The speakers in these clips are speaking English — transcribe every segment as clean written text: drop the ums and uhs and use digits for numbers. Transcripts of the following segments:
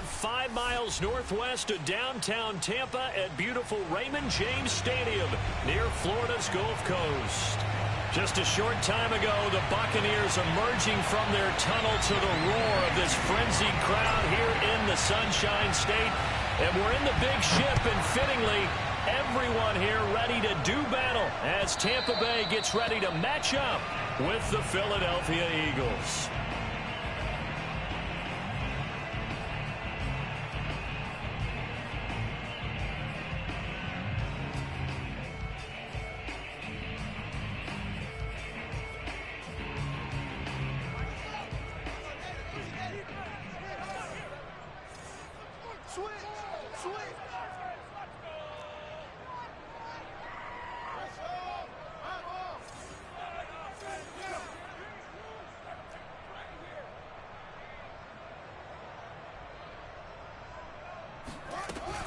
5 miles northwest of downtown Tampa at beautiful Raymond James Stadium near Florida's Gulf Coast. Just a short time ago, the Buccaneers emerging from their tunnel to the roar of this frenzied crowd here in the Sunshine State. And we're in the big ship, and fittingly, everyone here ready to do battle as Tampa Bay gets ready to match up with the Philadelphia Eagles.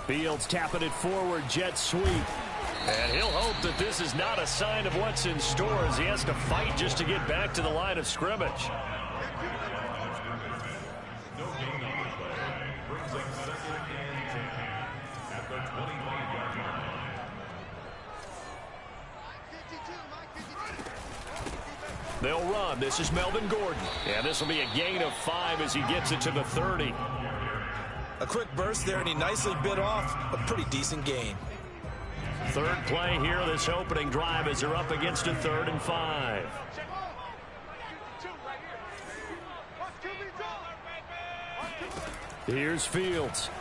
Fields tapping it forward, jet sweep. And he'll hope that this is not a sign of what's in store as he has to fight just to get back to the line of scrimmage. They'll run. This is Melvin Gordon. And this will be a gain of 5 as he gets it to the 30. A quick burst there, and he nicely bit off a pretty decent gain. Third play here, this opening drive, as they're up against a 3rd and 5. Here's Fields.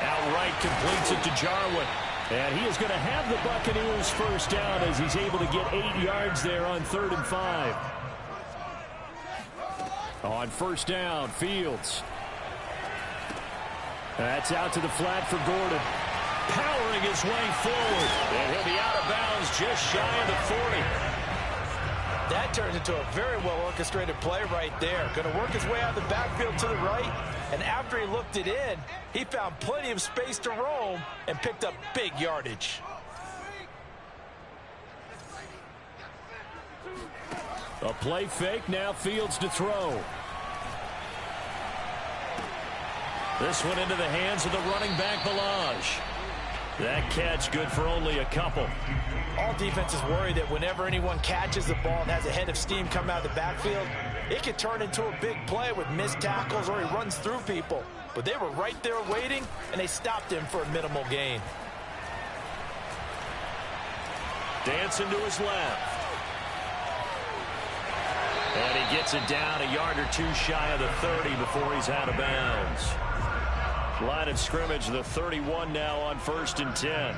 Outright completes it to Jarwin. And he is going to have the Buccaneers first down as he's able to get 8 yards there on 3rd and 5. On first down, Fields. That's out to the flat for Gordon. Powering his way forward. And he'll be out of bounds just shy of the 40. That turns into a very well-orchestrated play right there. Going to work his way out of the backfield to the right. And after he looked it in, he found plenty of space to roam and picked up big yardage. A play fake, now Fields to throw. This one into the hands of the running back, Balaj. That catch good for only a couple. All defenses worry that whenever anyone catches the ball and has a head of steam come out of the backfield, it can turn into a big play with missed tackles or he runs through people. But they were right there waiting, and they stopped him for a minimal gain. Dancing to his left. And he gets it down a yard or two shy of the 30 before he's out of bounds. Line of scrimmage, the 31 now on 1st and 10.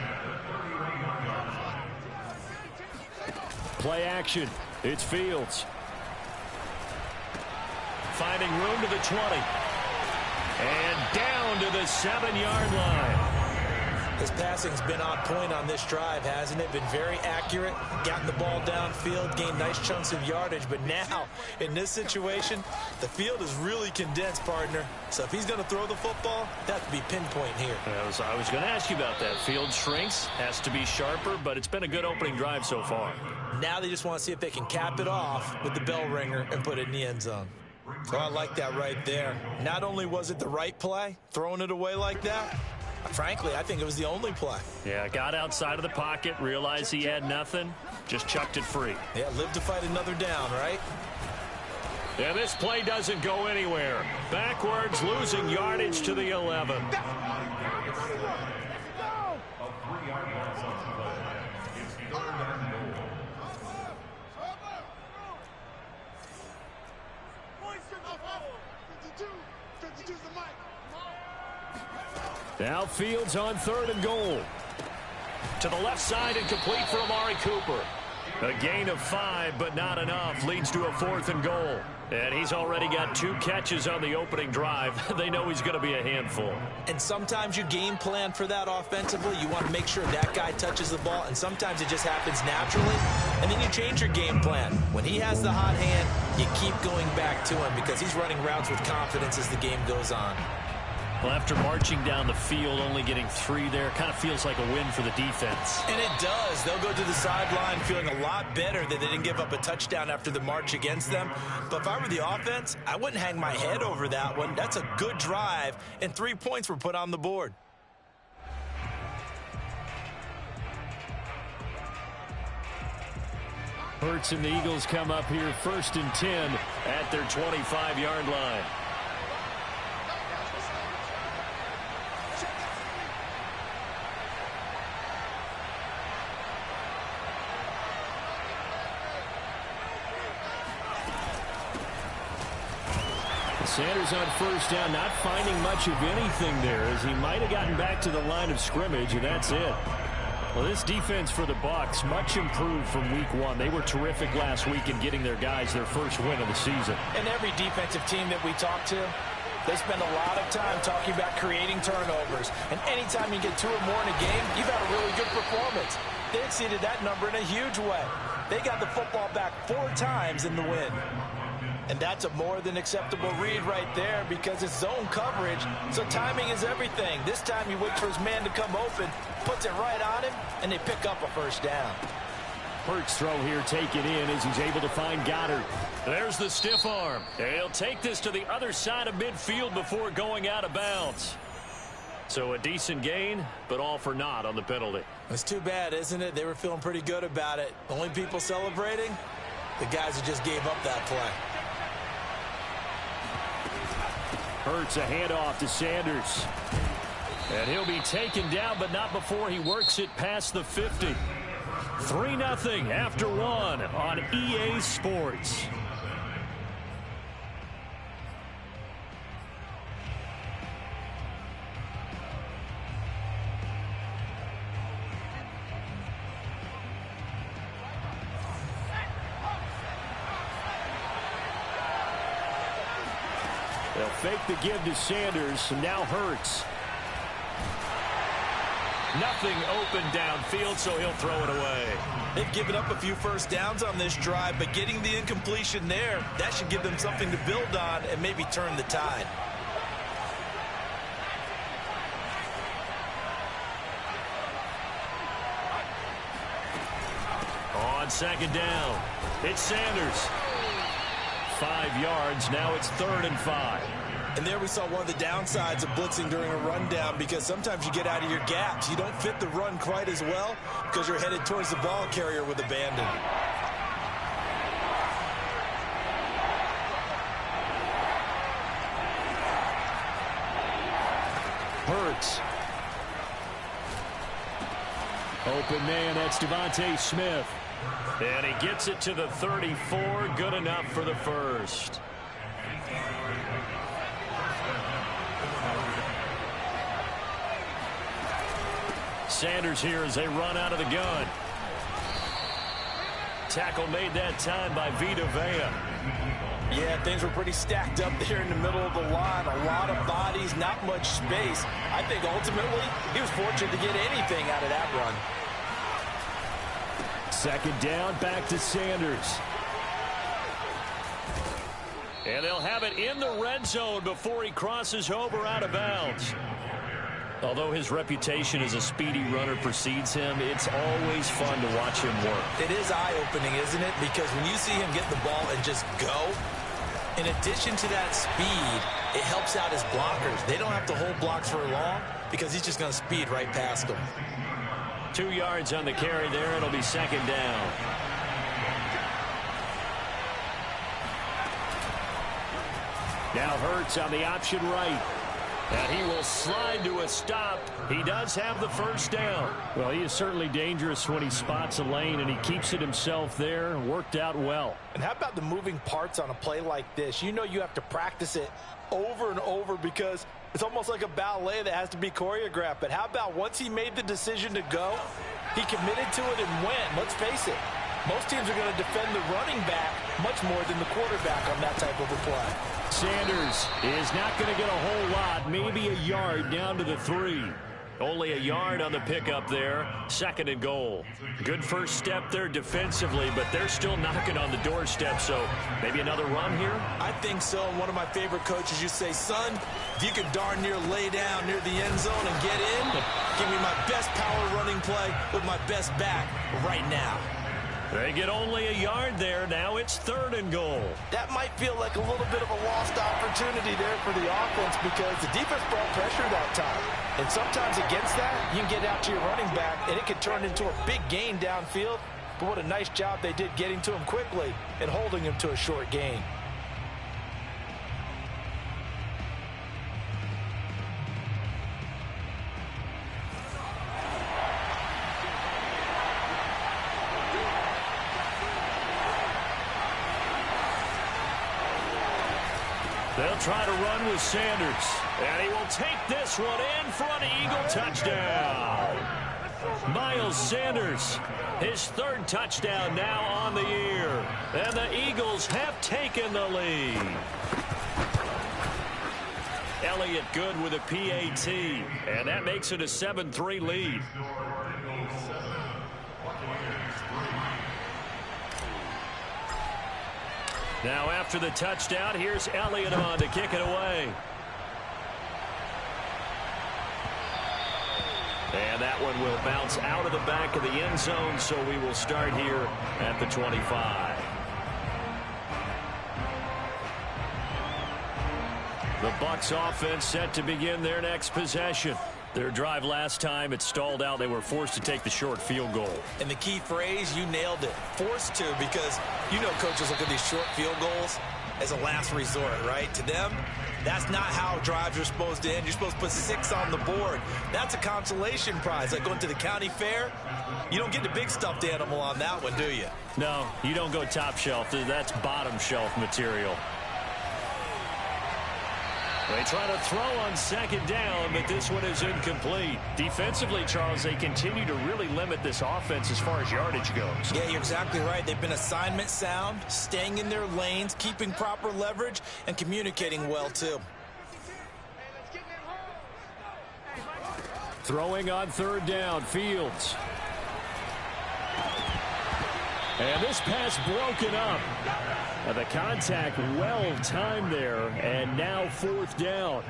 Play action. It's Fields. Finding room to the 20. And down to the 7-yard line. His passing's been on point on this drive, hasn't it? Been very accurate, gotten the ball downfield, gained nice chunks of yardage. But now, in this situation, the field is really condensed, partner. So if he's going to throw the football, that could be pinpoint here. I was going to ask you about that. Field shrinks, has to be sharper, but it's been a good opening drive so far. Now they just want to see if they can cap it off with the bell ringer and put it in the end zone. So I like that right there. Not only was it the right play, throwing it away like that, frankly, I think it was the only play. Yeah, got outside of the pocket, realized he had nothing, just chucked it free. Yeah, live to fight another down, right? And this play doesn't go anywhere. Backwards, losing yardage to the 11. Now Fields on 3rd and goal. To the left side and complete for Amari Cooper. A gain of 5, but not enough. Leads to a 4th and goal. And he's already got 2 catches on the opening drive. They know he's going to be a handful. And sometimes you game plan for that offensively. You want to make sure that guy touches the ball, and sometimes it just happens naturally. And then you change your game plan. When he has the hot hand, you keep going back to him because he's running routes with confidence as the game goes on. Well, after marching down the field, only getting 3 there, kind of feels like a win for the defense. And it does. They'll go to the sideline feeling a lot better that they didn't give up a touchdown after the march against them. But if I were the offense, I wouldn't hang my head over that one. That's a good drive, and 3 points were put on the board. Hurts and the Eagles come up here 1st and 10 at their 25-yard line. Sanders on 1st down, not finding much of anything there, as he might have gotten back to the line of scrimmage, and that's it. Well, this defense for the Bucks, much improved from week 1. They were terrific last week in getting their guys their first win of the season. And every defensive team that we talk to, they spend a lot of time talking about creating turnovers. And anytime you get 2 or more in a game, you've had a really good performance. They exceeded that number in a huge way. They got the football back 4 times in the win. And that's a more than acceptable read right there because it's zone coverage, so timing is everything. This time he waits for his man to come open, puts it right on him, and they pick up a 1st down. Hurts throw here taken in as he's able to find Goddard. There's the stiff arm. He'll take this to the other side of midfield before going out of bounds. So a decent gain, but all for naught on the penalty. It's too bad, isn't it? They were feeling pretty good about it. The only people celebrating, the guys who just gave up that play. Hurts a handoff to Sanders. And he'll be taken down, but not before he works it past the 50. 3-0 after 1 on EA Sports. They'll fake the give to Sanders, and now Hurts. Nothing open downfield, so he'll throw it away. They've given up a few 1st downs on this drive, but getting the incompletion there, that should give them something to build on and maybe turn the tide. On 2nd down, it's Sanders. 5 yards, now it's 3rd and 5. And there we saw one of the downsides of blitzing during a rundown because sometimes you get out of your gaps. You don't fit the run quite as well because you're headed towards the ball carrier with abandon. Hurts. Open man, that's Devontae Smith. And he gets it to the 34, good enough for the 1st. Sanders here as they run out of the gun. Tackle made that time by Vita Vea. Yeah, things were pretty stacked up there in the middle of the line. A lot of bodies, not much space. I think ultimately he was fortunate to get anything out of that run. 2nd down, back to Sanders. And they'll have it in the red zone before he crosses over out of bounds. Although his reputation as a speedy runner precedes him, it's always fun to watch him work. It is eye-opening, isn't it? Because when you see him get the ball and just go, in addition to that speed, it helps out his blockers. They don't have to hold blocks for long because he's just going to speed right past them. 2 yards on the carry there. It'll be 2nd down. Now Hurts on the option right. And he will slide to a stop. He does have the 1st down. Well, he is certainly dangerous when he spots a lane, and he keeps it himself there. Worked out well. And how about the moving parts on a play like this? You know you have to practice it over and over because it's almost like a ballet that has to be choreographed. But how about once he made the decision to go, he committed to it and went. Let's face it, most teams are going to defend the running back much more than the quarterback on that type of a play. Sanders is not going to get a whole lot, maybe a yard down to the 3. Only a yard on the pickup there. 2nd and goal. Good first step there defensively, but they're still knocking on the doorstep, so maybe another run here? I think so. And one of my favorite coaches, you say, son, if you could darn near lay down near the end zone and get in, give me my best power running play with my best back right now. They get only a yard there. Now it's 3rd and goal. That might feel like a little bit of a lost opportunity there for the offense because the defense brought pressure that time. And sometimes against that, you can get out to your running back, and it can turn into a big gain downfield. But what a nice job they did getting to him quickly and holding him to a short gain. They'll try to run with Sanders. And he will take this one in for an Eagle touchdown. Miles Sanders, his 3rd touchdown now on the year. And the Eagles have taken the lead. Elliott good with a PAT. And that makes it a 7-3 lead. Now after the touchdown, here's Elliott on to kick it away. And that one will bounce out of the back of the end zone, so we will start here at the 25. The Bucks offense set to begin their next possession. Their drive last time, it stalled out. They were forced to take the short field goal. And the key phrase, you nailed it. Forced to, because you know coaches look at these short field goals as a last resort, right? To them, that's not how drives are supposed to end. You're supposed to put 6 on the board. That's a consolation prize. Like going to the county fair, you don't get the big stuffed animal on that one, do you? No, you don't go top shelf. That's bottom shelf material. They try to throw on 2nd down, but this one is incomplete. Defensively, Charles, they continue to really limit this offense as far as yardage goes. Yeah, you're exactly right. They've been assignment sound, staying in their lanes, keeping proper leverage, and communicating well, too. Throwing on 3rd down, Fields. And this pass broken up. The contact well timed there, and now 4th down.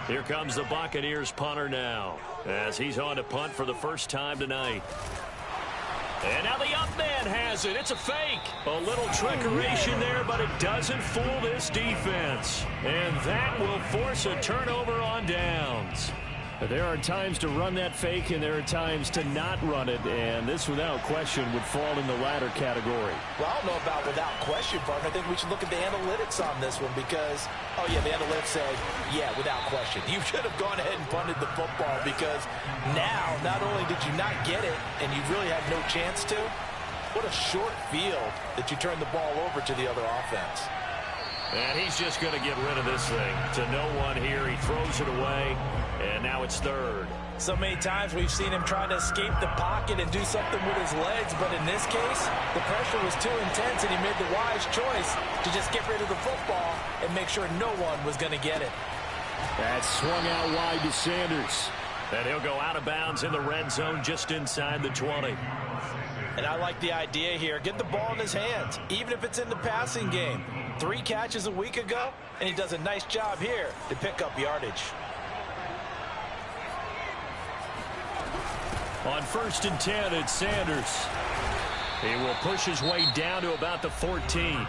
Here comes the Buccaneers punter now, as he's on to punt for the first time tonight. And now the up man has it. It's a fake. A little trickeration there, but it doesn't fool this defense. And that will force a turnover on downs. There are times to run that fake, and there are times to not run it, and this, without question, would fall in the latter category. Well, I don't know about without question, partner. I think we should look at the analytics on this one because, oh, yeah, the analytics say, yeah, without question. You should have gone ahead and punted the football because now, not only did you not get it, and you really had no chance to, what a short field that you turned the ball over to the other offense. And he's just going to get rid of this thing to no one here. He throws it away, and now it's 3rd. So many times we've seen him try to escape the pocket and do something with his legs, but in this case, the pressure was too intense, and he made the wise choice to just get rid of the football and make sure no one was going to get it. That swung out wide to Sanders. And he'll go out of bounds in the red zone just inside the 20. And I like the idea here. Get the ball in his hands, even if it's in the passing game. 3 catches a week ago, and he does a nice job here to pick up yardage. On 1st and 10, it's Sanders. He will push his way down to about the 14.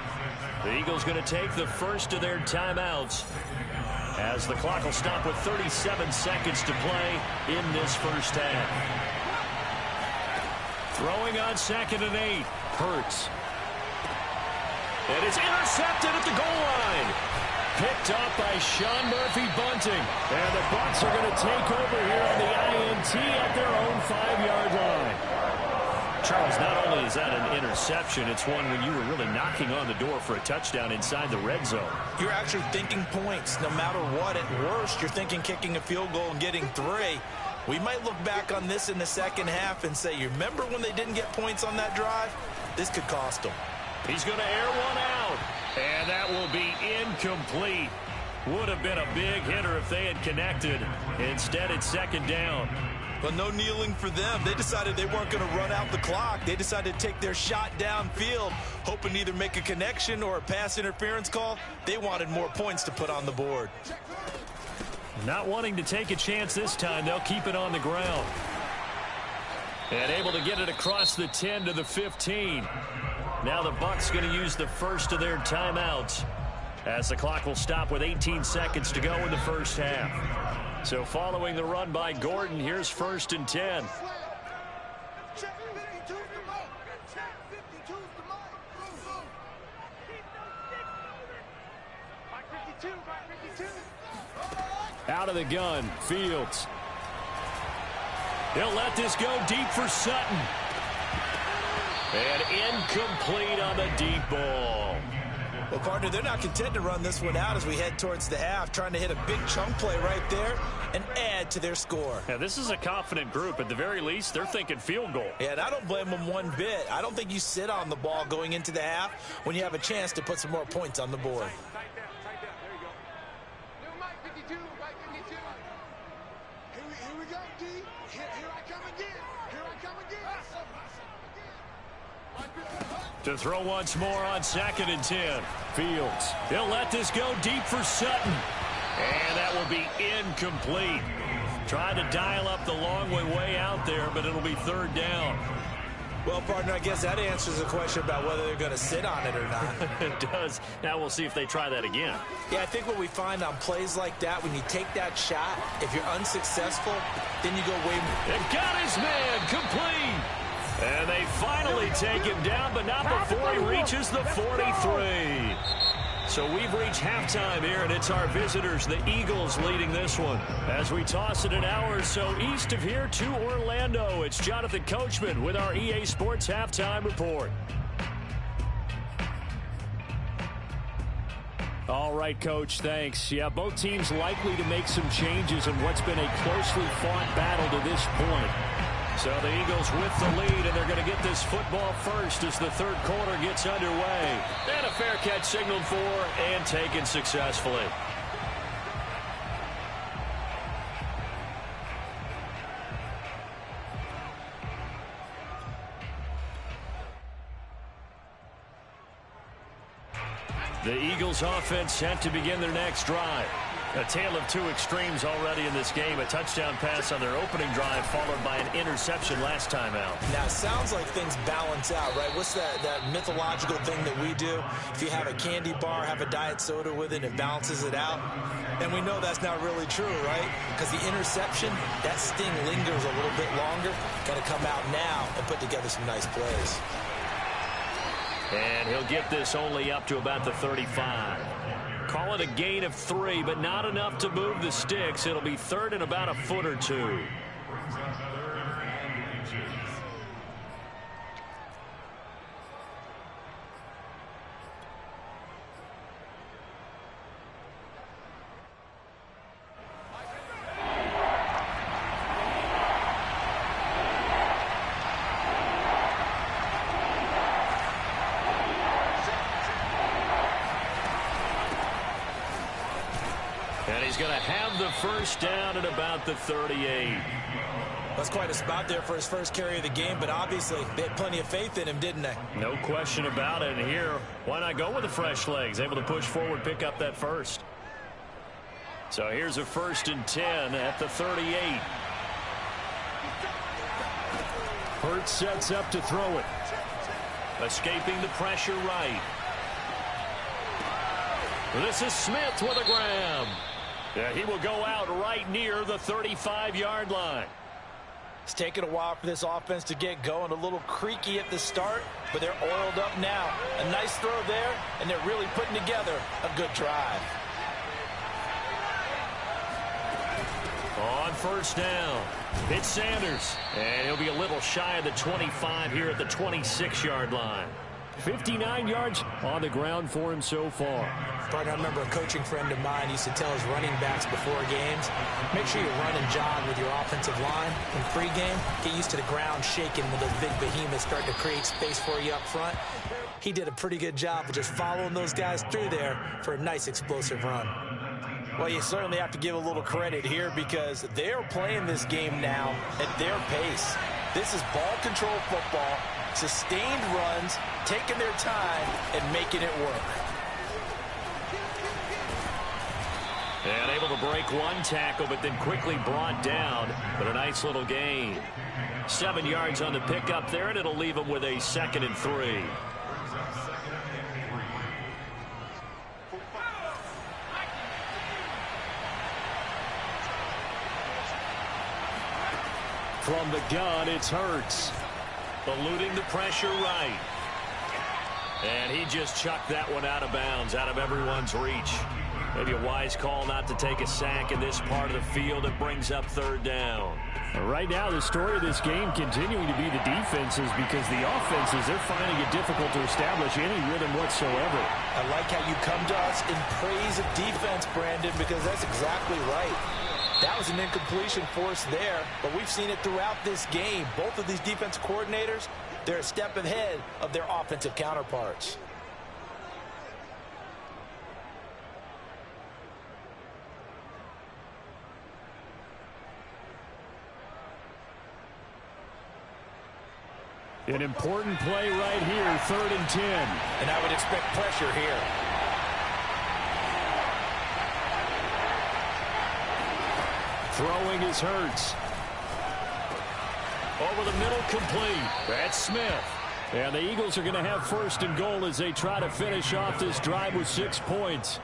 The Eagles going to take the first of their timeouts as the clock will stop with 37 seconds to play in this first half. Throwing on 2nd and 8. Hurts. And it's intercepted at the goal line. Picked up by Sean Murphy-Bunting. And the Bucks are going to take over here on the INT at their own 5-yard line. Charles, not only is that an interception, it's one when you were really knocking on the door for a touchdown inside the red zone. You're actually thinking points no matter what. At worst, you're thinking kicking a field goal and getting 3. We might look back on this in the second half and say, you remember when they didn't get points on that drive? This could cost them. He's going to air one out, and that will be incomplete. Would have been a big hitter if they had connected. Instead, it's second down. But no kneeling for them. They decided they weren't going to run out the clock. They decided to take their shot downfield, hoping to either make a connection or a pass interference call. They wanted more points to put on the board. Not wanting to take a chance this time, they'll keep it on the ground. And able to get it across the 10 to the 15. Now the Bucks going to use the first of their timeouts, as the clock will stop with 18 seconds to go in the first half. So following the run by Gordon, here's 1st and 10. Out of the gun, Fields. He'll let this go deep for Sutton. And incomplete on the deep ball. Well, partner, they're not content to run this one out as we head towards the half, trying to hit a big chunk play right there and add to their score. Yeah, this is a confident group. At the very least, they're thinking field goal. Yeah, and I don't blame them one bit. I don't think you sit on the ball going into the half when you have a chance to put some more points on the board. To throw once more on 2nd and 10. Fields. He'll let this go deep for Sutton. And that will be incomplete. Trying to dial up the long way out there, but it'll be 3rd down. Well, partner, I guess that answers the question about whether they're going to sit on it or not. It does. Now we'll see if they try that again. Yeah, I think what we find on plays like that, when you take that shot, if you're unsuccessful, then you go way more. It got his man complete. And they finally take him down, but not before he reaches the 43. So we've reached halftime here, and it's our visitors, the Eagles, leading this one. As we toss it an hour or so east of here to Orlando, it's Jonathan Coachman with our EA Sports Halftime Report. All right, Coach, thanks. Yeah, both teams likely to make some changes in what's been a closely fought battle to this point. So the Eagles with the lead, and they're going to get this football first as the 3rd quarter gets underway. And a fair catch signaled for and taken successfully. The Eagles offense set to begin their next drive. A tale of two extremes already in this game. A touchdown pass on their opening drive, followed by an interception last time out. Now, it sounds like things balance out, right? What's that mythological thing that we do? If you have a candy bar, have a diet soda with it, it balances it out. And we know that's not really true, right? Because the interception, that sting lingers a little bit longer. Got to come out now and put together some nice plays. And he'll get this only up to about the 35. Call it a gain of 3, but not enough to move the sticks. It'll be 3rd and about a foot or 2. And he's going to have the first down at about the 38. That's quite a spot there for his first carry of the game, but obviously they had plenty of faith in him, didn't they? No question about it. And here, why not go with the fresh legs? Able to push forward, pick up that first. So here's a 1st and 10 at the 38. Hurts sets up to throw it. Escaping the pressure right. This is Smith with a grab. Yeah, he will go out right near the 35-yard line. It's taken a while for this offense to get going. A little creaky at the start, but they're oiled up now. A nice throw there, and they're really putting together a good drive. On first down, it's Sanders. And he'll be a little shy of the 25 here at the 26-yard line. 59 yards on the ground for him so far. Partner, I remember a coaching friend of mine used to tell his running backs before games, make sure you run and jog with your offensive line in pregame. Get used to the ground shaking when those big behemoths start to create space for you up front. He did a pretty good job of just following those guys through there for a nice explosive run. Well, you certainly have to give a little credit here because they're playing this game now at their pace. This is ball control football, sustained runs, taking their time, and making it work. And able to break one tackle, but then quickly brought down. But a nice little gain. 7 yards on the pickup there, and it'll leave them with a 2nd and 3. From the gun, it's Hurts. Eluding the pressure right. And he just chucked that one out of bounds, out of everyone's reach. Maybe a wise call not to take a sack in this part of the field. It brings up 3rd down. Right now, the story of this game continuing to be the defenses because the offenses, they're finding it difficult to establish any rhythm whatsoever. I like how you come to us in praise of defense, Brandon, because that's exactly right. That was an incompletion force there, but we've seen it throughout this game. Both of these defense coordinators, they're a step ahead of their offensive counterparts. An important play right here, 3rd and 10. And I would expect pressure here. Throwing is Hurts. Over the middle, complete. That's Smith. And the Eagles are going to have 1st and goal as they try to finish off this drive with 6 points.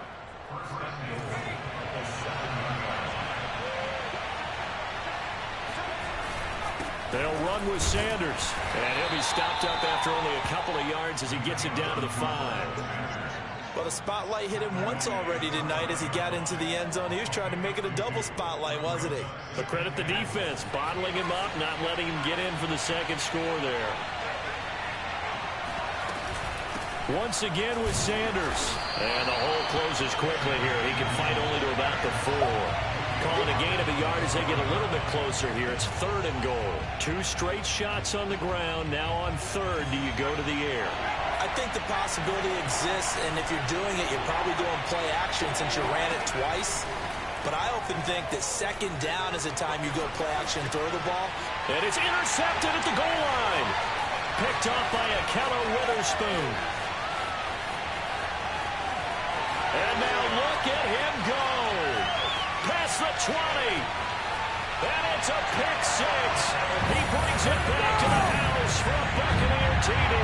They'll run with Sanders. And he'll be stopped up after only a couple of yards as he gets it down to the 5. Well, the spotlight hit him once already tonight as he got into the end zone. He was trying to make it a double spotlight, wasn't he? But credit the defense, bottling him up, not letting him get in for the 2nd score there. Once again with Sanders. And the hole closes quickly here. He can fight only to about the 4. Calling a gain of a yard as they get a little bit closer here. It's 3rd and goal. 2 straight shots on the ground. Now on 3rd, do you go to the air? I think the possibility exists, and if you're doing it, you're probably doing play action since you ran it twice. But I often think that 2nd down is the time you go play action and throw the ball. And it's intercepted at the goal line. Picked off by a Keller Witherspoon. And now look at him go. Past the 20. And it's a pick 6. He brings it back to the house for a Buccaneer TD.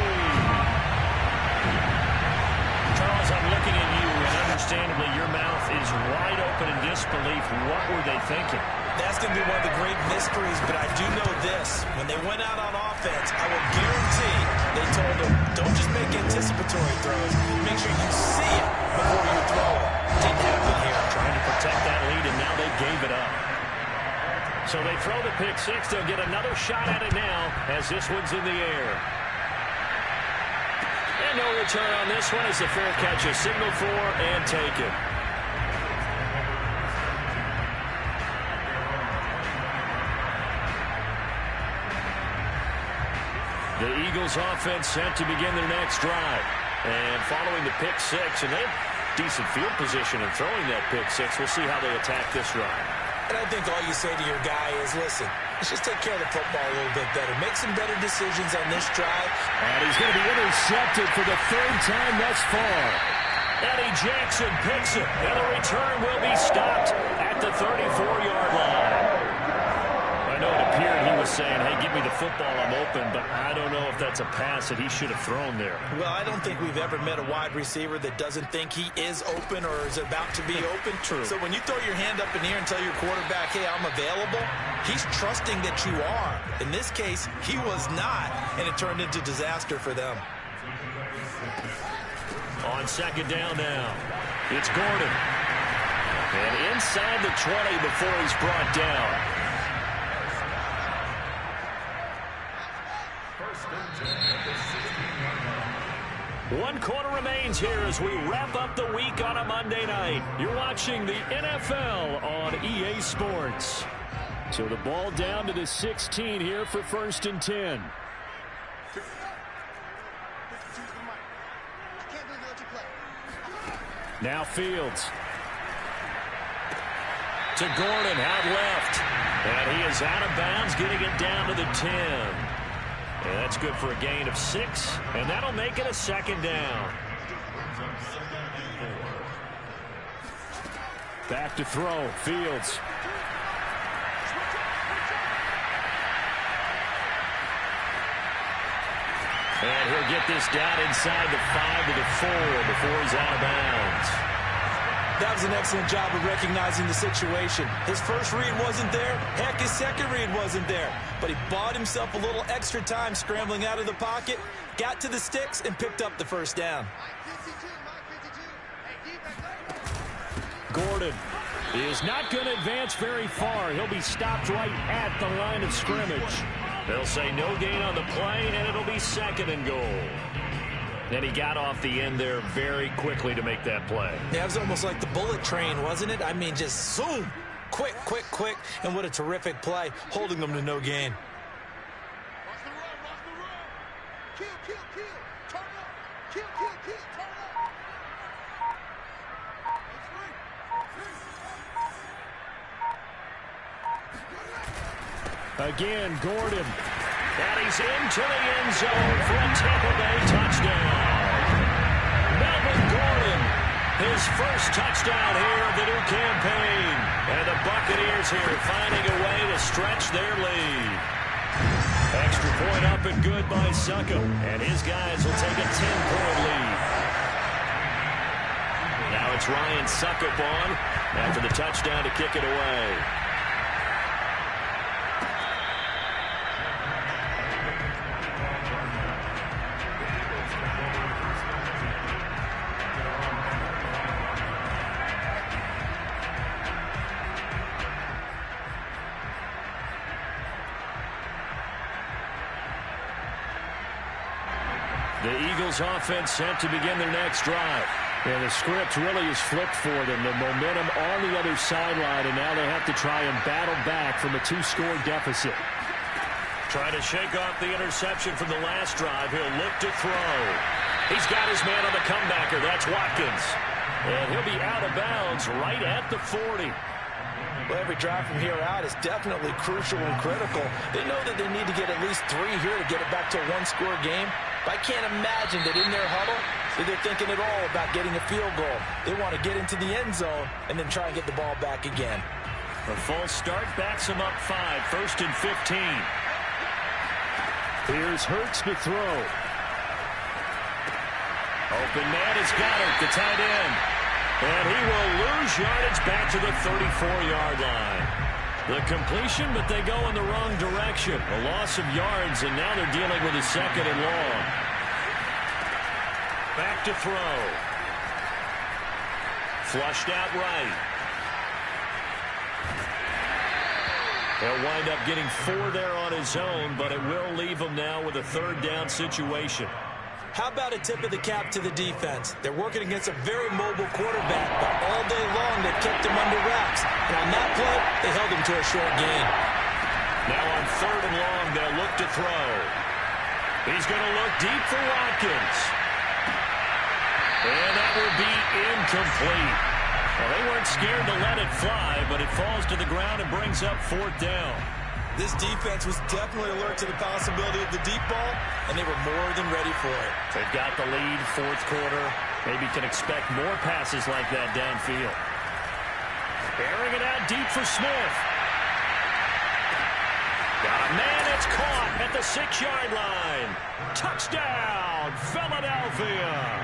Charles, I'm looking at you, and understandably your mouth is wide open in disbelief. What were they thinking? That's going to be one of the great mysteries, but I do know this. When they went out on offense, I will guarantee they told them, don't just make anticipatory throws. Make sure you see it before you throw it. Didn't happen here. Trying to protect that lead, and now they gave it up. So they throw the pick 6. They'll get another shot at it now as this one's in the air. And no return on this one as the fair catch is signaled for and taken. The Eagles offense set to begin their next drive. And following the pick 6, and they have decent field position in throwing that pick 6. We'll see how they attack this drive. And I think all you say to your guy is, listen, let's just take care of the football a little bit better. Make some better decisions on this drive. And he's going to be intercepted for the 3rd time thus far. Eddie Jackson picks it, and the return will be stopped at the 34-yard line. I know it appeared he was saying, hey, give me the football, I'm open, but I don't know if that's a pass that he should have thrown there. Well, I don't think we've ever met a wide receiver that doesn't think he is open or is about to be open. True. So when you throw your hand up in the air and tell your quarterback, hey, I'm available, he's trusting that you are. In this case, he was not, and it turned into disaster for them. On 2nd down now, it's Gordon. And inside the 20 before he's brought down. One quarter remains here as we wrap up the week on a Monday night. You're watching the NFL on EA Sports. So the ball down to the 16 here for 1st and 10. Now Fields. To Gordon, out left. And he is out of bounds, getting it down to the 10. And that's good for a gain of 6. And that'll make it a second down. Back to throw. Fields. And he'll get this down inside the 5 to the 4 before he's out of bounds. That was an excellent job of recognizing the situation. His first read wasn't there. Heck, his second read wasn't there. But he bought himself a little extra time scrambling out of the pocket, got to the sticks, and picked up the first down. Gordon is not going to advance very far. He'll be stopped right at the line of scrimmage. They'll say no gain on the play, and it'll be 2nd and goal. And he got off the end there very quickly to make that play. Yeah, it was almost like the bullet train, wasn't it? I mean, just zoom. Quick, quick, quick. And what a terrific play, holding them to no gain. Again, Gordon. And he's into the end zone for a Tampa Bay touchdown. Melvin Gordon, his first touchdown here of the new campaign. And the Buccaneers here finding a way to stretch their lead. Extra point up and good by Suckup. And his guys will take a 10-point lead. Now it's Ryan Suckup on after the touchdown to kick it away. The Eagles offense set to begin their next drive. And the script really is flipped for them. The momentum on the other sideline, and now they have to try and battle back from a 2-score deficit. Trying to shake off the interception from the last drive. He'll look to throw. He's got his man on the comebacker. That's Watkins. And he'll be out of bounds right at the 40. Well, every drive from here out is definitely crucial and critical. They know that they need to get at least 3 here to get it back to a 1-score game. But I can't imagine that in their huddle that they're thinking at all about getting a field goal. They want to get into the end zone and then try and get the ball back again. A false start backs him up 5, 1st and 15. Here's Hurts to throw. Open man is Goddard, the tight end. And he will lose yardage back to the 34-yard line. The completion, but they go in the wrong direction. A loss of yards, and now they're dealing with a 2nd and long. Back to throw. Flushed out right. He'll wind up getting 4 there on his own, but it will leave him now with a 3rd down situation. How about a tip of the cap to the defense? They're working against a very mobile quarterback, but all day long they've kept him under wraps. And on that play, they held him to a short gain. Now on 3rd and long, they'll look to throw. He's going to look deep for Watkins. And that will be incomplete. Well, they weren't scared to let it fly, but it falls to the ground and brings up 4th down. This defense was definitely alert to the possibility of the deep ball, and they were more than ready for it. They've got the lead, 4th quarter. Maybe can expect more passes like that downfield. Airing it out deep for Smith. Got a man that's caught at the 6-yard line. Touchdown, Philadelphia.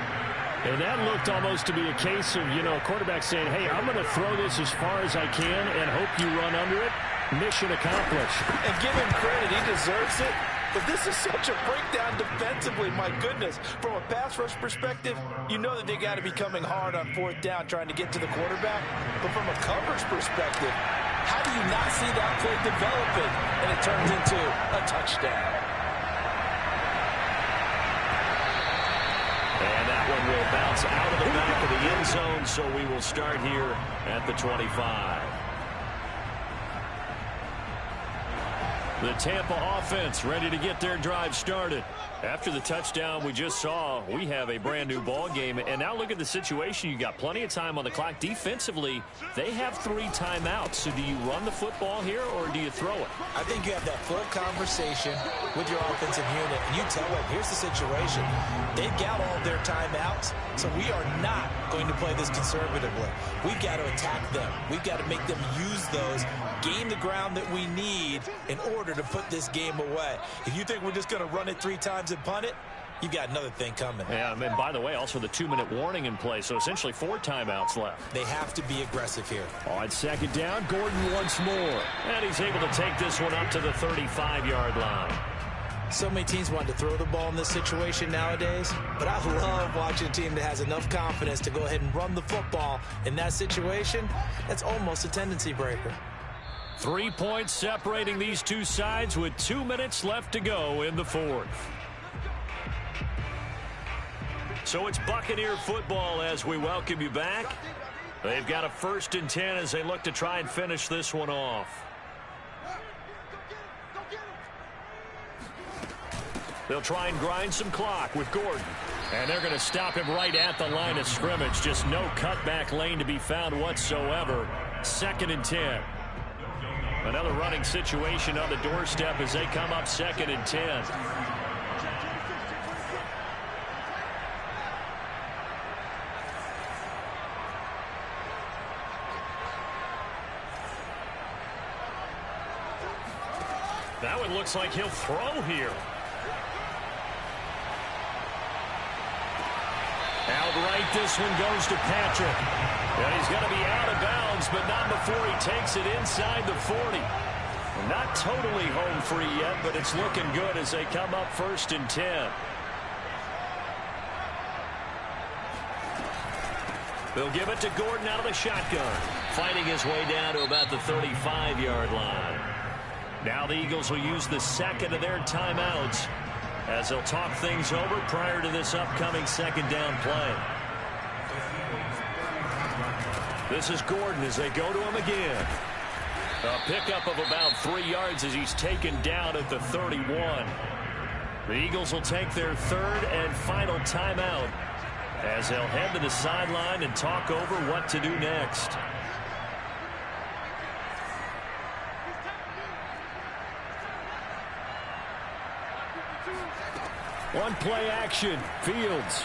And that looked almost to be a case of, a quarterback saying, hey, I'm going to throw this as far as I can and hope you run under it. Mission accomplished. And give him credit, he deserves it. But this is such a breakdown defensively, my goodness. From a pass rush perspective, you know that they got to be coming hard on 4th down trying to get to the quarterback. But from a coverage perspective, how do you not see that play developing and it turns into a touchdown? And that one will bounce out of the back of the end zone, so we will start here at the 25. The Tampa offense ready to get their drive started. After the touchdown we just saw, we have a brand new ball game. And now look at the situation. You got plenty of time on the clock. Defensively, they have 3 timeouts. So do you run the football here or do you throw it? I think you have that full conversation with your offensive unit, and you tell them, here's the situation. They've got all their timeouts, so we are not going to play this conservatively. We've got to attack them. We've got to make them use those, gain the ground that we need in order to put this game away. If you think we're just going to run it 3 times and punt it, you got another thing coming. Yeah, and by the way, also the 2-minute warning in play, so essentially 4 timeouts left. They have to be aggressive here. On second down, Gordon once more. And he's able to take this one up to the 35-yard line. So many teams want to throw the ball in this situation nowadays, but I love watching a team that has enough confidence to go ahead and run the football in that situation. That's almost a tendency breaker. 3 points separating these two sides with 2 minutes left to go in the fourth. So it's Buccaneer football as we welcome you back. They've got a 1st and 10 as they look to try and finish this one off. They'll try and grind some clock with Gordon. And they're going to stop him right at the line of scrimmage. Just no cutback lane to be found whatsoever. 2nd and 10. Another running situation on the doorstep as they come up 2nd and 10. That one looks like he'll throw here. Outright, this one goes to Patrick. And he's going to be out of bounds, but not before he takes it inside the 40. Not totally home free yet, but it's looking good as they come up 1st and 10. They'll give it to Gordon out of the shotgun. Fighting his way down to about the 35-yard line. Now the Eagles will use the 2nd of their timeouts as they'll talk things over prior to this upcoming 2nd down play. This is Gordon as they go to him again. A pickup of about 3 yards as he's taken down at the 31. The Eagles will take their 3rd and final timeout as they'll head to the sideline and talk over what to do next. One play action. Fields.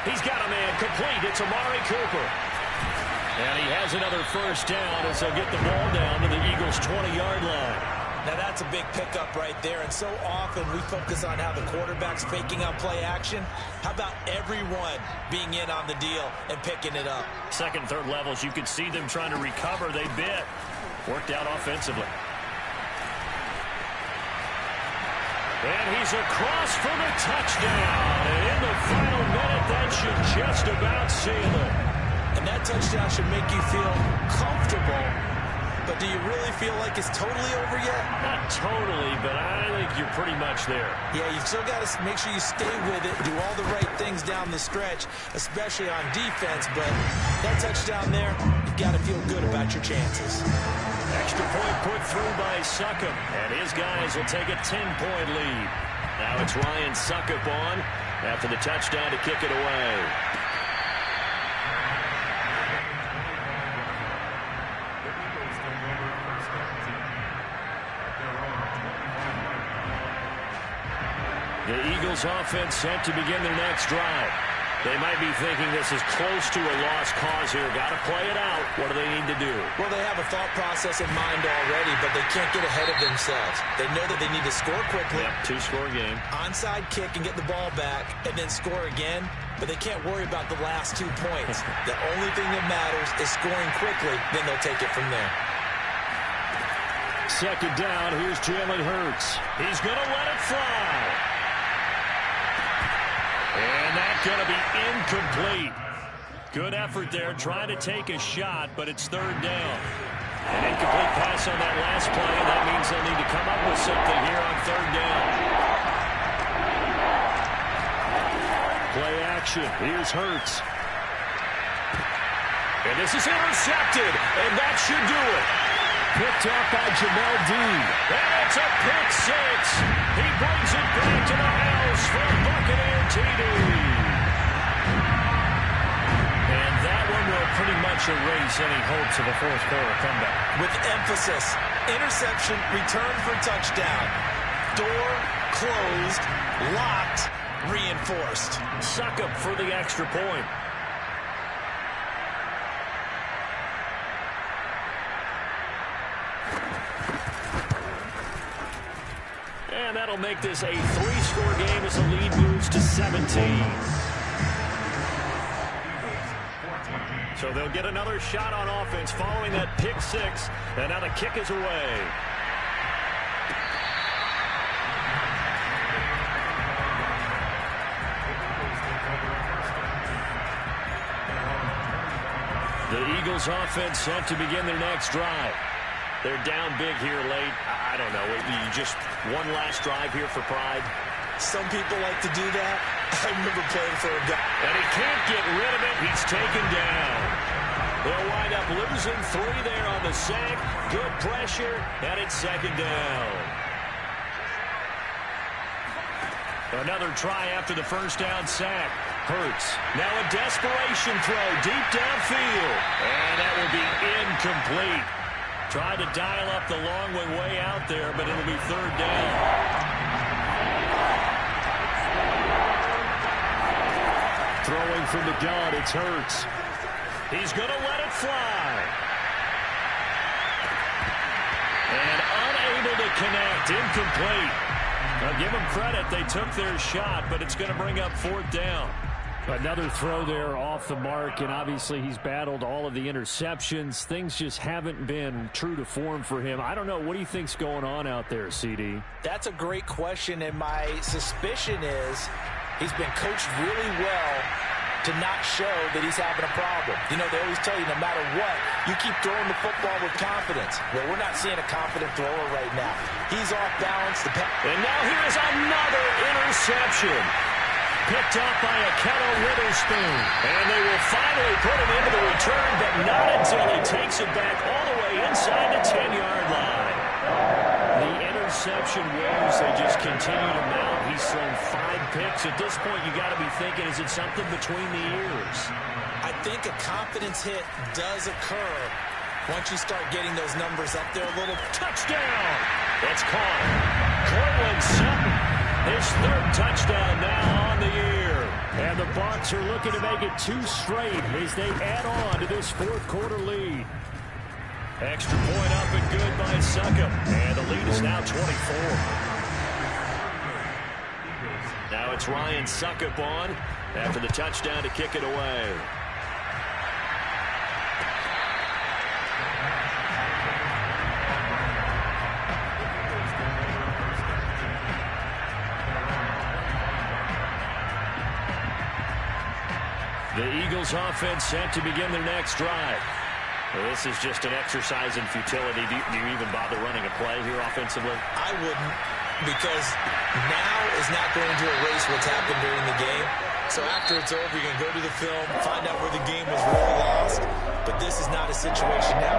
He's got a man complete. It's Amari Cooper. And he has another 1st down as they'll get the ball down to the Eagles' 20-yard line. Now that's a big pickup right there, and so often we focus on how the quarterback's faking out play action. How about everyone being in on the deal and picking it up? 2nd, 3rd levels, you could see them trying to recover. They bit. Worked out offensively. And he's across for the touchdown. And in the final minute, that should just about seal it. And that touchdown should make you feel comfortable. But do you really feel like it's totally over yet? Not totally, but I think you're pretty much there. Yeah, you've still got to make sure you stay with it, do all the right things down the stretch, especially on defense. But that touchdown there, you've got to feel good about your chances. Extra point put through by Succop, and his guys will take a 10-point lead. Now it's Ryan Succop on after the touchdown to kick it away. The Eagles offense set to begin their next drive. They might be thinking this is close to a lost cause here. Got to play it out. What do they need to do? Well, they have a thought process in mind already, but they can't get ahead of themselves. They know that they need to score quickly. Yep, 2-score game. Onside kick and get the ball back and then score again, but they can't worry about the last 2 points. The only thing that matters is scoring quickly, then they'll take it from there. 2nd down, here's Jalen Hurts. He's going to let it fly. And that's going to be incomplete. Good effort there, trying to take a shot, but it's 3rd down. An incomplete pass on that last play, and that means they'll need to come up with something here on 3rd down. Play action. Here's Hurts. And this is intercepted, and that should do it. picked up by Jamel Dean. And it's a pick six. He brings it back to the house for a Buccaneer TD. And that one will pretty much erase any hopes of a fourth quarter comeback. With emphasis, interception, return for touchdown. Door closed, locked, reinforced. Suckup for the extra point. And that'll make this a 3-score game as the lead moves to 17. So they'll get another shot on offense following that pick six. And now the kick is away. The Eagles offense set to begin their next drive. They're down big here late. I don't know. You just one last drive here for pride. Some people like to do that. I remember playing for a guy. And he can't get rid of it. He's taken down. They'll wind up losing 3 there on the sack. Good pressure, and it's second down. Another try after the first down sack. Hurts. Now a desperation throw deep downfield. And that will be incomplete. Tried to dial up the long one way out there, but it'll be third down. Throwing from the gun, it's Hurts. He's going to let it fly. And unable to connect. Incomplete. Now give them credit. They took their shot, but it's going to bring up fourth down. Another throw there off the mark, and obviously he's battled all of the interceptions. Things just haven't been true to form for him. I don't know. What do you think's going on out there, CD? That's a great question, and my suspicion is he's been coached really well to not show that he's having a problem. You know, they always tell you no matter what, you keep throwing the football with confidence. Well, we're not seeing a confident thrower right now. He's off balance. And now here is another interception. Picked up by Akello Witherspoon. And they will finally put him into the return, but not until he takes it back all the way inside the 10-yard line. The interception woes, they just continue to mount. He's thrown 5 picks. At this point, you got to be thinking, is it something between the ears? I think a confidence hit does occur once you start getting those numbers up there a little. Touchdown! It's caught. Cortland Sutton, his 3rd touchdown now on the year. And the Bucks are looking to make it 2 straight as they add on to this fourth quarter lead. Extra point up and good by Suckup. And the lead is now 24. Now it's Ryan Suckup on after the touchdown to kick it away. The Eagles offense set to begin their next drive. Well, this is just an exercise in futility. Do you even bother running a play here offensively? I wouldn't, because now is not going to erase what's happened during the game. So after it's over, you can go to the film, find out where the game was really lost. But this is not a situation now